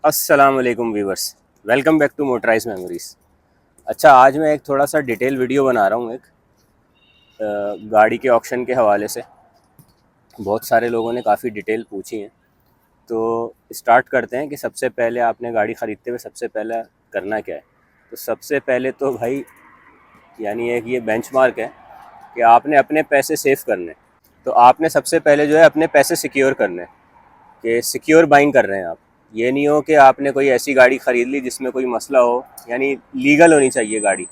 अस्सलाम वालेकुम viewers, welcome back to motorize memories. अच्छा, आज मैं एक थोड़ा सा डिटेल वीडियो बना रहा हूँ एक गाड़ी के ऑक्शन के हवाले से। बहुत सारे लोगों ने काफ़ी डिटेल पूछी है, तो स्टार्ट करते हैं कि सबसे पहले आपने गाड़ी ख़रीदते हुए सबसे पहले करना क्या है। तो सबसे पहले तो भाई यानी एक ये बेंचमार्क है कि आपने अपने पैसे सेव करने हैं। तो आपने सबसे पहले जो है अपने पैसे सिक्योर करने हैं कि सिक्योर बाइंग कर रहे हैं आप। ये नहीं हो कि आपने कोई ऐसी गाड़ी ख़रीद ली जिसमें कोई मसला हो, यानी लीगल होनी चाहिए गाड़ी।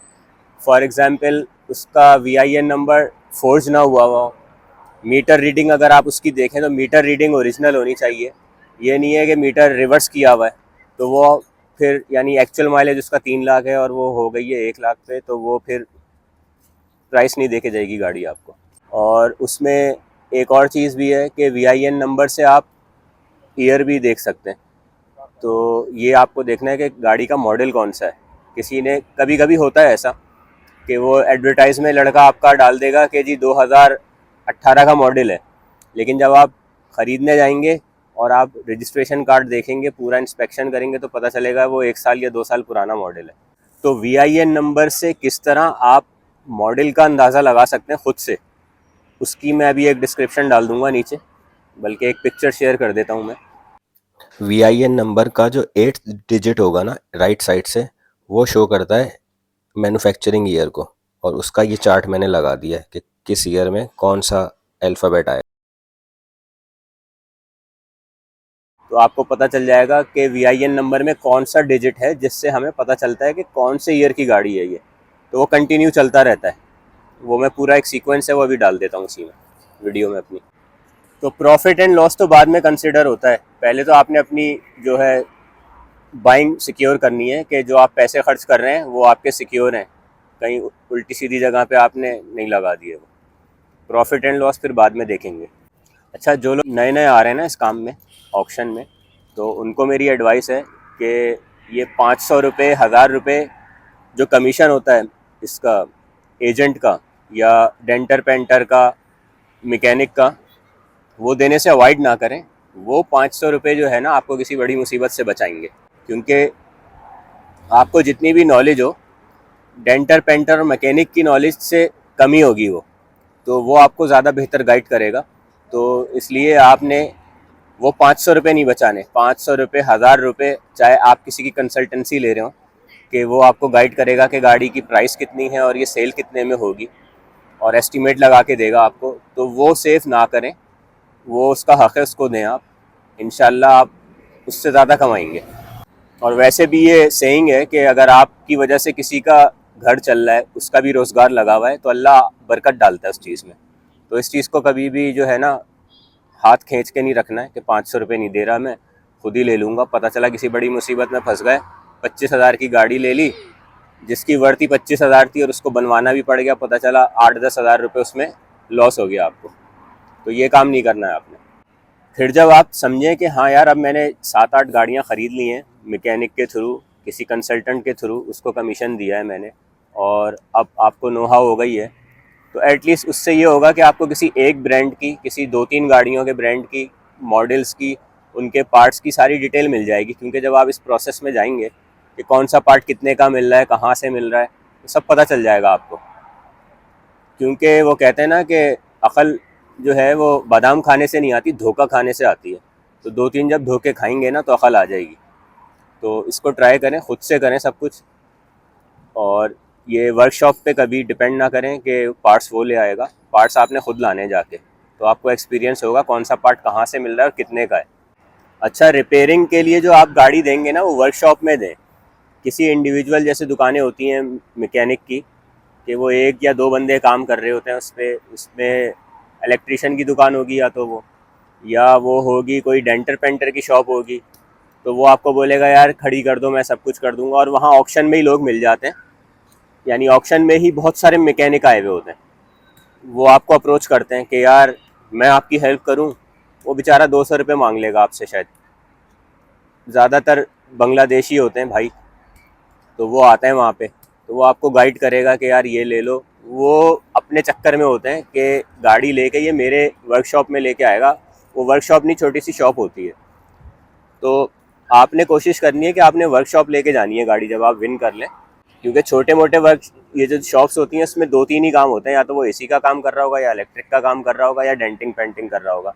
फॉर एग्ज़ाम्पल उसका VIN नंबर फोर्ज ना हुआ हो। मीटर रीडिंग अगर आप उसकी देखें तो मीटर रीडिंग ओरिजिनल होनी चाहिए। ये नहीं है कि मीटर रिवर्स किया हुआ है तो वो फिर यानी एक्चुअल माइलेज उसका 3 लाख है और वो हो गई है 1 लाख पे, तो वो फिर प्राइस नहीं दे के जाएगी गाड़ी आपको। और उसमें एक और चीज़ भी है कि VIN नंबर से आप ईयर भी देख सकते हैं। तो ये आपको देखना है कि गाड़ी का मॉडल कौन सा है। किसी ने कभी कभी होता है ऐसा कि वो एडवर्टाइज में लड़का आपका डाल देगा कि जी 2018 का मॉडल है, लेकिन जब आप ख़रीदने जाएंगे और आप रजिस्ट्रेशन कार्ड देखेंगे, पूरा इंस्पेक्शन करेंगे, तो पता चलेगा वो 1 साल या 2 साल पुराना मॉडल है। तो VIN नंबर से किस तरह आप मॉडल का अंदाज़ा लगा सकते हैं खुद से, उसकी मैं अभी एक डिस्क्रिप्शन डाल दूंगा नीचे, बल्कि एक पिक्चर शेयर कर देता हूँ मैं। VIN नंबर का जो 8 डिजिट होगा ना राइट साइड से, वो शो करता है मैन्युफैक्चरिंग ईयर को, और उसका ये चार्ट मैंने लगा दिया है कि किस ईयर में कौन सा अल्फ़ाबेट आया। तो आपको पता चल जाएगा कि VIN नंबर में कौन सा डिजिट है, जिससे हमें पता चलता है कि कौन से ईयर की गाड़ी है ये। तो वो कंटिन्यू चलता रहता है। वो मैं पूरा एक सीक्वेंस है वो अभी डाल देता हूँ उसी में वीडियो में अपनी। तो प्रॉफिट एंड लॉस तो बाद में कंसिडर होता है, पहले तो आपने अपनी जो है बाइंग सिक्योर करनी है कि जो आप पैसे खर्च कर रहे हैं वो आपके सिक्योर हैं, कहीं उल्टी सीधी जगह पे आपने नहीं लगा दिए। वो प्रॉफिट एंड लॉस फिर बाद में देखेंगे। अच्छा, जो लोग नए नए आ रहे हैं ना इस काम में, ऑक्शन में, तो उनको मेरी एडवाइस है कि ये 500 रुपये 1000 रुपये जो कमीशन होता है इसका, एजेंट का या डेंटर पेंटर का, मैकेनिक का, वो देने से अवॉइड ना करें। वो 500 रुपये जो है ना आपको किसी बड़ी मुसीबत से बचाएंगे, क्योंकि आपको जितनी भी नॉलेज हो डेंटर पेंटर और मैकेनिक की नॉलेज से कमी होगी वो, तो वो आपको ज़्यादा बेहतर गाइड करेगा। तो इसलिए आपने वो 500 रुपये नहीं बचाने, 500 रुपये 1000 रुपये, चाहे आप किसी की कंसल्टेंसी ले रहे हो कि वो आपको गाइड करेगा कि गाड़ी की प्राइस कितनी है और ये सेल कितने में होगी, और एस्टीमेट लगा के देगा आपको, तो वो सेफ ना करें। वो उसका हक़ है, उसको दें आप, इंशाल्लाह आप उससे ज़्यादा कमाएंगे। और वैसे भी ये सेइंग है कि अगर आपकी वजह से किसी का घर चल रहा है, उसका भी रोज़गार लगा हुआ है, तो अल्लाह बरकत डालता है उस चीज़ में। तो इस चीज़ को कभी भी जो है ना हाथ खींच के नहीं रखना है कि 500 रुपये नहीं दे रहा, मैं खुद ही ले लूँगा। पता चला किसी बड़ी मुसीबत में फंस गए, 25,000 की गाड़ी ले ली जिसकी वर्थ ही 25,000 थी, और उसको बनवाना भी पड़ गया, पता चला 8-10 हज़ार रुपये उसमें लॉस हो गया आपको। तो ये काम नहीं करना है आपने। फिर जब आप समझें कि हाँ यार, अब मैंने 7-8 गाड़ियाँ ख़रीद ली हैं मैकेनिक के थ्रू, किसी कंसल्टेंट के थ्रू, उसको कमीशन दिया है मैंने, और अब आपको नो हाउ हो गई है, तो एटलीस्ट उससे ये होगा कि आपको किसी एक ब्रांड की, किसी 2-3 गाड़ियों के ब्रांड की, मॉडल्स की, उनके पार्ट्स की सारी डिटेल मिल जाएगी। क्योंकि जब आप इस प्रोसेस में जाएंगे कि कौन सा पार्ट कितने का मिल रहा है, कहाँ से मिल रहा है, तो सब पता चल जाएगा आपको। क्योंकि वो कहते हैं ना कि अक़ल जो है वो बादाम खाने से नहीं आती, धोखा खाने से आती है। तो 2-3 जब धोखे खाएंगे ना तो अक़ल आ जाएगी। तो इसको ट्राई करें, खुद से करें सब कुछ, और ये वर्कशॉप पे कभी डिपेंड ना करें कि पार्ट्स वो ले आएगा। पार्ट्स आपने खुद लाने जाके, तो आपको एक्सपीरियंस होगा कौन सा पार्ट कहाँ से मिल रहा है और कितने का है। अच्छा, रिपेयरिंग के लिए जो आप गाड़ी देंगे ना वो वर्कशॉप में दें। किसी इंडिविजुअल जैसे दुकानें होती हैं मैकेनिक की, कि वो 1 या 2 बंदे काम कर रहे होते हैं उस पर, उसमें इलेक्ट्रिशियन की दुकान होगी या तो वो, या वो होगी कोई डेंटर पेंटर की शॉप होगी, तो वो आपको बोलेगा यार खड़ी कर दो, मैं सब कुछ कर दूंगा। और वहाँ ऑक्शन में ही लोग मिल जाते हैं, यानी ऑक्शन में ही बहुत सारे मैकेनिक आए हुए होते हैं। वो आपको अप्रोच करते हैं कि यार मैं आपकी हेल्प करूं। वो बेचारा 200 रुपये मांग लेगा आपसे शायद, ज़्यादातर बांग्लादेशी होते हैं भाई, तो वो आते हैं वहाँ पे, तो वो आपको गाइड करेगा कि यार ये ले लो। वो अपने चक्कर में होते हैं कि गाड़ी लेके ये मेरे वर्कशॉप में लेके आएगा। वो वर्कशॉप नहीं, छोटी सी शॉप होती है। तो आपने कोशिश करनी है कि आपने वर्कशॉप लेके जानी है गाड़ी जब आप विन कर लें, क्योंकि छोटे मोटे वर्क ये जो शॉप्स होती हैं इसमें 2-3 ही काम होते हैं, या तो वो एसी का काम कर रहा होगा, या इलेक्ट्रिक का काम कर रहा होगा, या डेंटिंग पेंटिंग कर रहा होगा।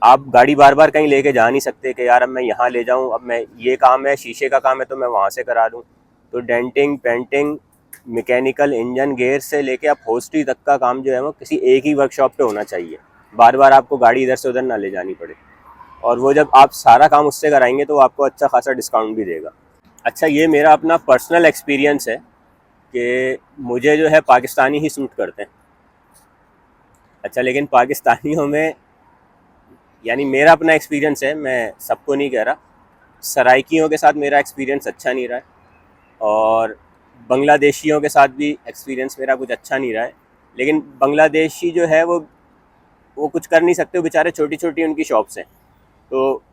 आप गाड़ी बार बार कहीं लेके जा नहीं सकते कि यार अब मैं यहाँ ले जाऊँ, अब मैं ये काम है, शीशे का काम है तो मैं वहाँ से करा दूँ। तो denting painting, mechanical, engine gear से लेके आप होस्ट्री तक का काम जो है वो किसी एक ही वर्कशॉप पे होना चाहिए, बार बार आपको गाड़ी इधर से उधर ना ले जानी पड़े। और वो जब आप सारा काम उससे कराएंगे तो वो आपको अच्छा खासा डिस्काउंट भी देगा। अच्छा, ये मेरा अपना पर्सनल एक्सपीरियंस है कि मुझे जो है पाकिस्तानी ही सूट करते हैं। अच्छा, लेकिन पाकिस्तानियों में, यानी मेरा अपना एक्सपीरियंस है, मैं सबको नहीं कह रहा, सराइकियों के साथ मेरा एक्सपीरियंस अच्छा नहीं रहा है, और बांग्लादेशियों के साथ भी एक्सपीरियंस मेरा कुछ अच्छा नहीं रहा है। लेकिन बांग्लादेशी जो है वो कुछ कर नहीं सकते, वो बेचारे छोटी छोटी उनकी शॉप्स हैं, तो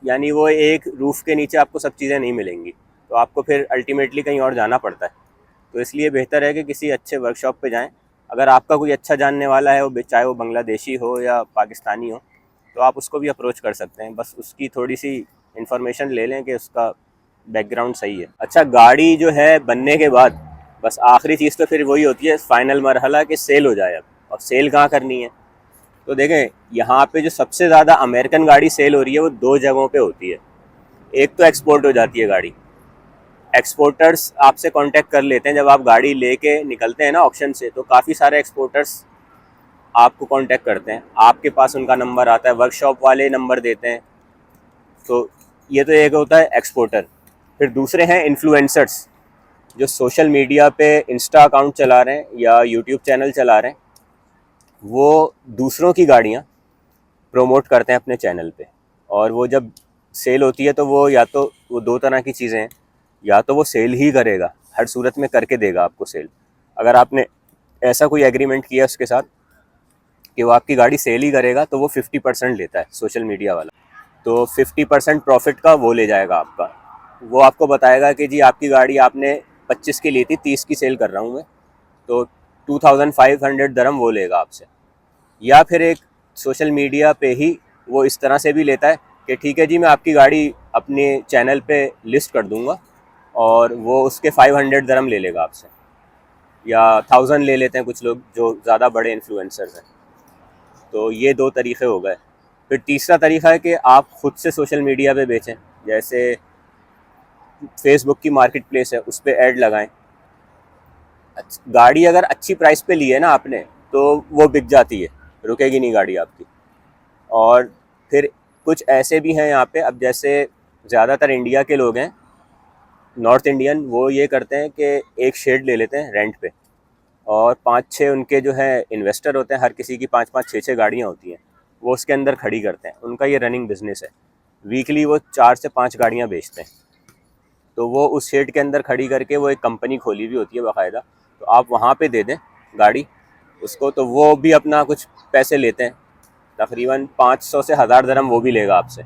यानी वो एक रूफ़ के नीचे आपको सब चीज़ें नहीं मिलेंगी, तो आपको फिर अल्टीमेटली कहीं और जाना पड़ता है। तो इसलिए बेहतर है कि किसी अच्छे वर्कशॉप पे जाएं। अगर आपका कोई अच्छा जानने वाला है, वो चाहे वो बांग्लादेशी हो या पाकिस्तानी हो, तो आप उसको भी अप्रोच कर सकते हैं। बस उसकी थोड़ी सी इन्फॉर्मेशन ले लें कि उसका बैकग्राउंड सही है। अच्छा, गाड़ी जो है बनने के बाद बस आखिरी चीज़ तो फिर वही होती है, फाइनल मरहला कि सेल हो जाए। अब और सेल कहाँ करनी है, तो देखें यहाँ पे जो सबसे ज़्यादा अमेरिकन गाड़ी सेल हो रही है वो 2 जगहों पे होती है। एक तो एक्सपोर्ट हो जाती है गाड़ी, एक्सपोर्टर्स आपसे कांटेक्ट कर लेते हैं जब आप गाड़ी लेके निकलते हैं ना ऑक्शन से, तो काफ़ी सारे एक्सपोर्टर्स आपको कांटेक्ट करते हैं, आपके पास उनका नंबर आता है, वर्कशॉप वाले नंबर देते हैं। तो ये तो एक होता है एक्सपोर्टर। फिर दूसरे हैं इन्फ्लुएंसर्स, जो सोशल मीडिया पे इंस्टा अकाउंट चला रहे हैं या यूट्यूब चैनल चला रहे हैं, वो दूसरों की गाड़ियाँ प्रोमोट करते हैं अपने चैनल पे। और वो जब सेल होती है तो वो, या तो वो 2 तरह की चीज़ें हैं, या तो वो सेल ही करेगा, हर सूरत में करके देगा आपको सेल। अगर आपने ऐसा कोई एग्रीमेंट किया उसके साथ कि वो आपकी गाड़ी सेल ही करेगा, तो वो 50% लेता है सोशल मीडिया वाला। तो 50% प्रॉफिट का वो ले जाएगा आपका। वो आपको बताएगा कि जी आपकी गाड़ी आपने 25 की ली थी, 30 की सेल कर रहा हूँ मैं, तो 2500 दरम वो लेगा आपसे। या फिर एक सोशल मीडिया पे ही वो इस तरह से भी लेता है कि ठीक है जी, मैं आपकी गाड़ी अपने चैनल पे लिस्ट कर दूंगा, और वो उसके 500 दरम ले लेगा आपसे, या 1000 ले लेते हैं कुछ लोग जो ज़्यादा बड़े इन्फ्लुएंसर्स हैं। तो ये 2 तरीक़े हो गए। फिर तीसरा तरीक़ा है कि आप ख़ुद से सोशल मीडिया पे बेचें, जैसे फेसबुक की मार्केट प्लेस है, उस पर ऐड लगाएं। गाड़ी अगर अच्छी प्राइस पे ली है ना आपने, तो वो बिक जाती है, रुकेगी नहीं गाड़ी आपकी। और फिर कुछ ऐसे भी हैं यहाँ पे, अब जैसे ज़्यादातर इंडिया के लोग हैं, नॉर्थ इंडियन, वो ये करते हैं कि एक शेड ले लेते हैं रेंट पे, और 5-6 उनके जो है इन्वेस्टर होते हैं, हर किसी की 5-5, 6-6 गाड़ियाँ होती हैं, वो उसके अंदर खड़ी करते हैं। उनका ये रनिंग बिजनेस है, वीकली वो 4 से 5 गाड़ियाँ बेचते हैं। तो वो उस शेड के अंदर खड़ी करके, वो एक कंपनी खोली हुई होती है बाकायदा, तो आप वहाँ पे दे दें गाड़ी उसको, तो वो भी अपना कुछ पैसे लेते हैं, तकरीबन 500 से 1000 दरम वो भी लेगा आपसे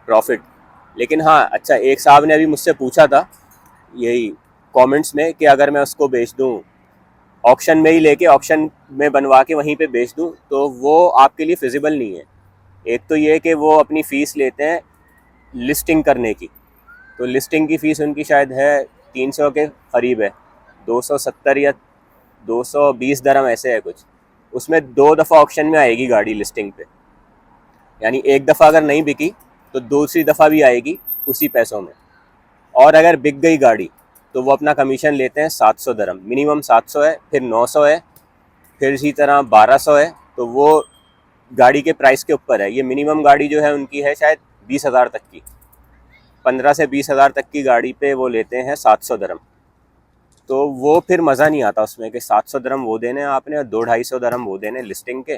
प्रॉफिट। लेकिन हाँ, अच्छा, एक साहब ने अभी मुझसे पूछा था यही कमेंट्स में कि अगर मैं उसको बेच दूँ, ऑक्शन में ही लेके ऑक्शन में बनवा के वहीं पे बेच दूँ, तो वो आपके लिए फिजिबल नहीं है। एक तो ये कि वो अपनी फ़ीस लेते हैं लिस्टिंग करने की, तो लिस्टिंग की फ़ीस उनकी शायद है 300 के करीब है, 270 या 220 दरम ऐसे है कुछ। उसमें 2 दफ़ा ऑक्शन में आएगी गाड़ी लिस्टिंग पे, यानी एक दफ़ा अगर नहीं बिकी तो दूसरी दफ़ा भी आएगी उसी पैसों में। और अगर बिक गई गाड़ी तो वो अपना कमीशन लेते हैं 700 दरम, मिनिमम 700 है, फिर 900 है, फिर इसी तरह 1200 है। तो वो गाड़ी के प्राइस के ऊपर है। ये मिनिमम गाड़ी जो है उनकी है शायद 20,000 तक की, 15 से 20,000 तक की गाड़ी पे वो लेते हैं 700 दरम। तो वो फिर मज़ा नहीं आता उसमें कि 700 दरम वो देने आपने और 200-250 दरम वो देने लिस्टिंग के,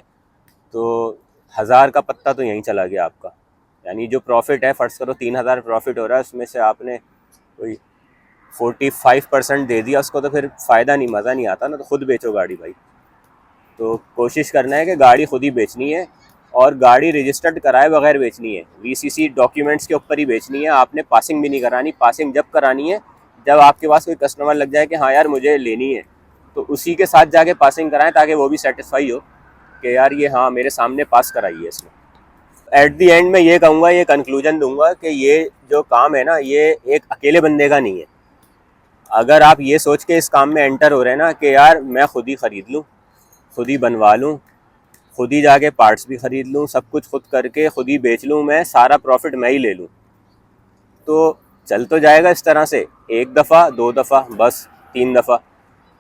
तो 1000 का पत्ता तो यहीं चला गया आपका। यानी जो प्रॉफिट है, फ़र्ज़ करो 3000 प्रॉफिट हो रहा है, उसमें से आपने कोई 45% दे दिया उसको, तो फिर फ़ायदा नहीं, मज़ा नहीं आता ना। तो खुद बेचो गाड़ी भाई। तो कोशिश करना है कि गाड़ी खुद ही बेचनी है, और गाड़ी रजिस्टर्ड कराए बगैर बेचनी है, वीसीसी डॉक्यूमेंट्स के ऊपर ही बेचनी है। आपने पासिंग भी नहीं करानी। पासिंग जब करानी है जब आपके पास कोई कस्टमर लग जाए कि हाँ यार मुझे लेनी है, तो उसी के साथ जाके पासिंग कराएं, ताकि वो भी सेटिस्फाई हो कि यार ये हाँ मेरे सामने पास कराई है इसने। एट द एंड मैं ये कहूँगा, ये कंक्लूजन दूंगा कि ये जो काम है ना, ये एक अकेले बंदे का नहीं है। अगर आप ये सोच के इस काम में एंटर हो रहे हैं ना कि यार मैं खुद ही ख़रीद लूँ, खुद ही बनवा लूँ, खुद ही जाके पार्ट्स भी ख़रीद लूँ, सब कुछ खुद करके खुद ही बेच लूँ, मैं सारा प्रॉफिट मैं ही ले लूँ, तो चल तो जाएगा इस तरह से, एक दफ़ा, दो दफ़ा, बस 3 दफ़ा।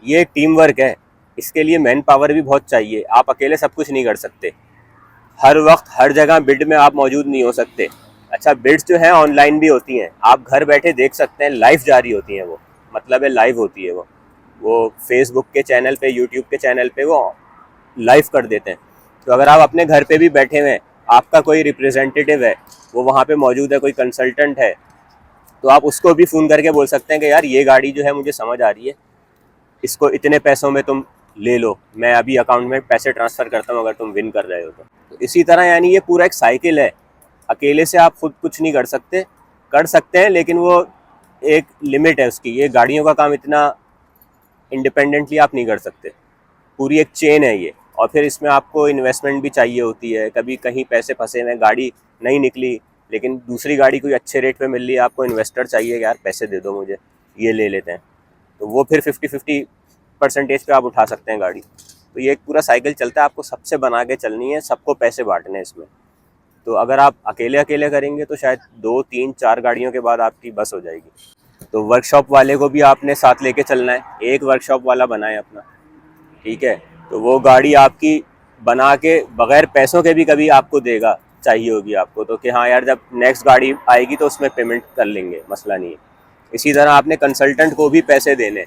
ये टीम वर्क है, इसके लिए मैन पावर भी बहुत चाहिए। आप अकेले सब कुछ नहीं कर सकते, हर वक्त हर जगह बिड में आप मौजूद नहीं हो सकते। अच्छा, बिड्स जो है ऑनलाइन भी होती हैं, आप घर बैठे देख सकते हैं, लाइव जारी होती हैं वो, मतलब है लाइव होती है वो फेसबुक के चैनल पे, यूट्यूब के चैनल पे वो लाइव कर देते हैं। तो अगर आप अपने घर पे भी बैठे हुए हैं, आपका कोई रिप्रेजेंटेटिव है वो वहाँ पे मौजूद है, कोई कंसल्टेंट है, तो आप उसको भी फ़ोन करके बोल सकते हैं कि यार ये गाड़ी जो है मुझे समझ आ रही है, इसको इतने पैसों में तुम ले लो, मैं अभी अकाउंट में पैसे ट्रांसफ़र करता हूँ अगर तुम विन कर रहे हो तो इसी तरह यानी ये पूरा एक साइकिल है। अकेले से आप खुद कुछ नहीं कर सकते, कर सकते हैं लेकिन वो एक लिमिट है उसकी। ये गाड़ियों का काम इतना इंडिपेंडेंटली आप नहीं कर सकते, पूरी एक चेन है ये। और फिर इसमें आपको इन्वेस्टमेंट भी चाहिए होती है, कभी कहीं पैसे फंसे हुए, गाड़ी नहीं निकली लेकिन दूसरी गाड़ी कोई अच्छे रेट पे मिल रही है, आपको इन्वेस्टर चाहिए, यार पैसे दे दो मुझे, ये ले लेते हैं, तो वो फिर 50-50% पे आप उठा सकते हैं गाड़ी। तो ये एक पूरा साइकिल चलता है, आपको सबसे बना के चलनी है, सबको पैसे बांटने हैं इसमें। तो अगर आप अकेले अकेले करेंगे तो शायद 2-3-4 गाड़ियों के बाद आपकी बस हो जाएगी। तो वर्कशॉप वाले को भी आपने साथ लेके चलना है, एक वर्कशॉप वाला बनाए अपना, ठीक है, तो वो गाड़ी आपकी बना के बगैर पैसों के भी कभी आपको देगा, चाहिए होगी आपको तो, कि हाँ यार जब नेक्स्ट गाड़ी आएगी तो उसमें पेमेंट कर लेंगे, मसला नहीं है। इसी तरह आपने कंसल्टेंट को भी पैसे देने,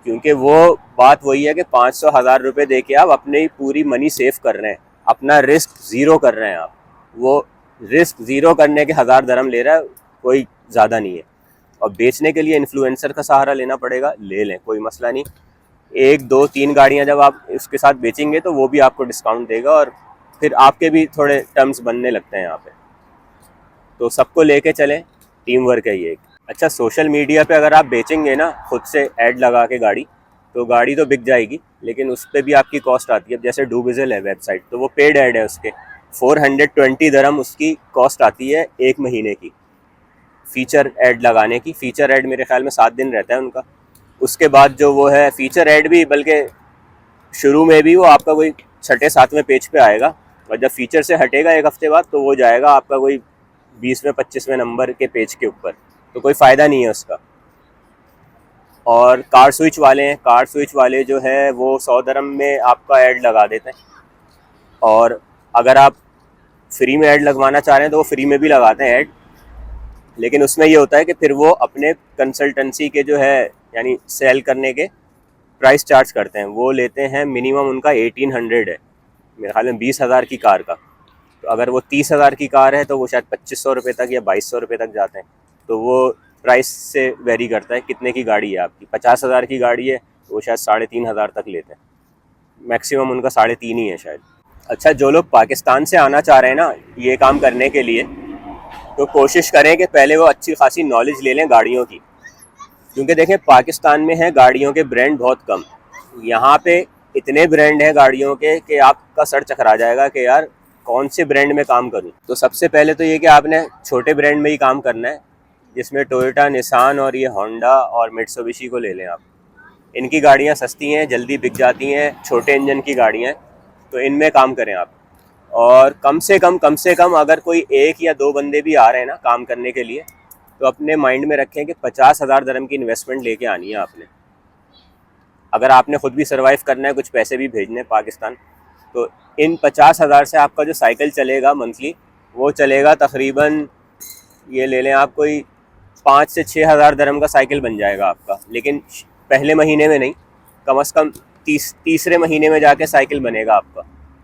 क्योंकि वो बात वही है कि 500-1000 रुपये दे के आप अपनी पूरी मनी सेव कर रहे हैं, अपना रिस्क ज़ीरो कर रहे हैं आप। वो रिस्क ज़ीरो करने के 1000 दरम ले रहा है, कोई ज़्यादा नहीं है। और बेचने के लिए इन्फ्लुएंसर का सहारा लेना पड़ेगा, ले लें, कोई मसला नहीं। 1-2-3 गाड़ियाँ जब आप उसके साथ बेचेंगे तो वो भी आपको डिस्काउंट देगा, और फिर आपके भी थोड़े टर्म्स बनने लगते हैं यहाँ पे। तो सबको लेके चलें, टीम वर्क है ये। अच्छा, सोशल मीडिया पे अगर आप बेचेंगे ना खुद से ऐड लगा के गाड़ी, तो गाड़ी तो बिक जाएगी, लेकिन उस पर भी आपकी कॉस्ट आती है। अब जैसे डूबिज़ल है वेबसाइट, तो वो पेड ऐड है, उसके 420 दरम उसकी कॉस्ट आती है 1 महीने की, फ़ीचर ऐड लगाने की। फ़ीचर ऐड मेरे ख्याल में 7 दिन रहता है उनका। उसके बाद जो वो है फ़ीचर ऐड भी, बल्कि शुरू में भी वो आपका कोई 6-7वें पेज पे आएगा, और जब फ़ीचर से हटेगा 1 हफ़्ते बाद तो वो जाएगा आपका कोई 20वें-25वें नंबर के पेज के ऊपर, तो कोई फ़ायदा नहीं है उसका। और कार स्विच वाले हैं, कार स्विच वाले जो है वो 100 दरम में आपका ऐड लगा देते हैं, और अगर आप फ्री में ऐड लगवाना चाह रहे हैं तो वो फ्री में भी लगाते हैं ऐड, लेकिन उसमें ये होता है कि फिर वो अपने कंसल्टेंसी के जो है यानी सेल करने के प्राइस चार्ज करते हैं, वो लेते हैं मिनिमम उनका 1800 है मेरे ख्याल में 20,000 की कार का। तो अगर वो 30,000 की कार है तो वो शायद 2500 रुपये तक या 2200 रुपये तक जाते हैं। तो वो प्राइस से वेरी करता है कितने की गाड़ी है आपकी। 50,000 की गाड़ी है तो वो शायद 3,500 तक लेते हैं, मैक्सिमम उनका 3.5 ही है शायद। अच्छा, जो लोग पाकिस्तान से आना चाह रहे हैं ना ये काम करने के लिए, तो कोशिश करें कि पहले वो अच्छी खासी नॉलेज ले लें गाड़ियों की, क्योंकि देखें पाकिस्तान में है गाड़ियों के ब्रांड बहुत कम, यहाँ पे इतने ब्रांड हैं गाड़ियों के कि आपका सर चकरा जाएगा कि यार कौन से ब्रांड में काम करूं। तो सबसे पहले तो ये कि आपने छोटे ब्रांड में ही काम करना है, जिसमें टोयोटा, निसान और ये होंडा और मित्सुबिशी को ले लें आप। इनकी गाड़ियाँ सस्ती हैं, जल्दी बिक जाती हैं, छोटे इंजन की गाड़ियाँ, तो इनमें काम करें आप। और कम से कम अगर कोई 1 या 2 बंदे भी आ रहे हैं ना काम करने के लिए, तो अपने माइंड में रखें कि 50,000 दरम की इन्वेस्टमेंट लेके आनी है आपने। अगर आपने ख़ुद भी सर्वाइव करना है, कुछ पैसे भी भेजने पाकिस्तान, तो इन 50,000 से आपका जो साइकिल चलेगा मंथली, वो चलेगा तकरीबन, ये ले लें आप, कोई 5 से 6,000 दरम का साइकिल बन जाएगा आपका। लेकिन पहले महीने में नहीं, कम से कम तीसरे महीने में जाके साइकिल बनेगा आपका,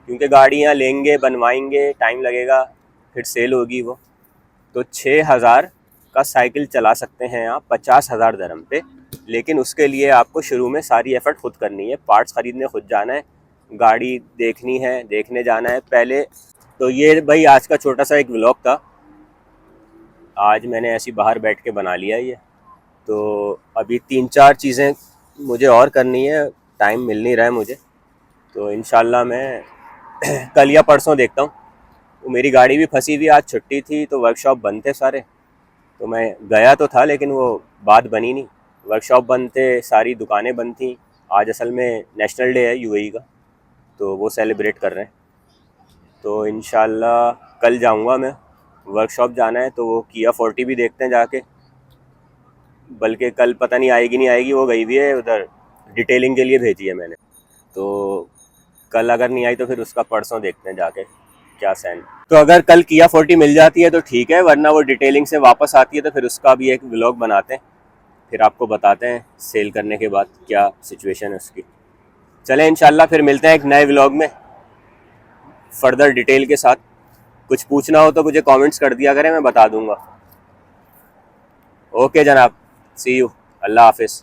क्योंकि गाड़ियाँ लेंगे, बनवाएंगे, टाइम लगेगा, फिर सेल होगी वो। तो 6,000 का साइकिल चला सकते हैं आप 50,000 दरम पे, लेकिन उसके लिए आपको शुरू में सारी एफ़र्ट खुद करनी है, पार्ट्स ख़रीदने खुद जाना है, गाड़ी देखनी है, देखने जाना है पहले। तो ये भाई आज का छोटा सा एक व्लॉग था, आज मैंने ऐसी बाहर बैठ के बना लिया ये। तो अभी 3-4 चीज़ें मुझे और करनी है, टाइम मिल नहीं रहा है मुझे, तो इंशाल्लाह मैं कल या परसों देखता हूँ, वो मेरी गाड़ी भी फंसी हुई, आज छुट्टी थी तो वर्कशॉप बंद थे सारे, तो मैं गया तो था लेकिन वो बात बनी नहीं। वर्कशॉप बंद थे, सारी दुकानें बंद थी। आज असल में नेशनल डे है यूएई का, तो वो सेलिब्रेट कर रहे हैं। तो इंशाल्लाह कल जाऊंगा मैं, वर्कशॉप जाना है तो वो किया 40 भी देखते हैं जाके। बल्कि कल पता नहीं आएगी नहीं आएगी, वो गई हुई है उधर, डिटेलिंग के लिए भेजी है मैंने। तो कल अगर नहीं आई तो फिर उसका परसों देखते हैं जाके क्या सेंड। तो अगर कल किया 40 मिल जाती है तो ठीक है, वरना वो डिटेलिंग से वापस आती है तो फिर उसका भी एक व्लॉग बनाते हैं, फिर आपको बताते हैं सेल करने के बाद क्या सिचुएशन है उसकी। चलें इंशाल्लाह फिर मिलते हैं एक नए व्लॉग में फर्दर डिटेल के साथ। कुछ पूछना हो तो मुझे कमेंट्स कर दिया करें, मैं बता दूंगा। ओके जनाब, सी यू, अल्लाह हाफिज़।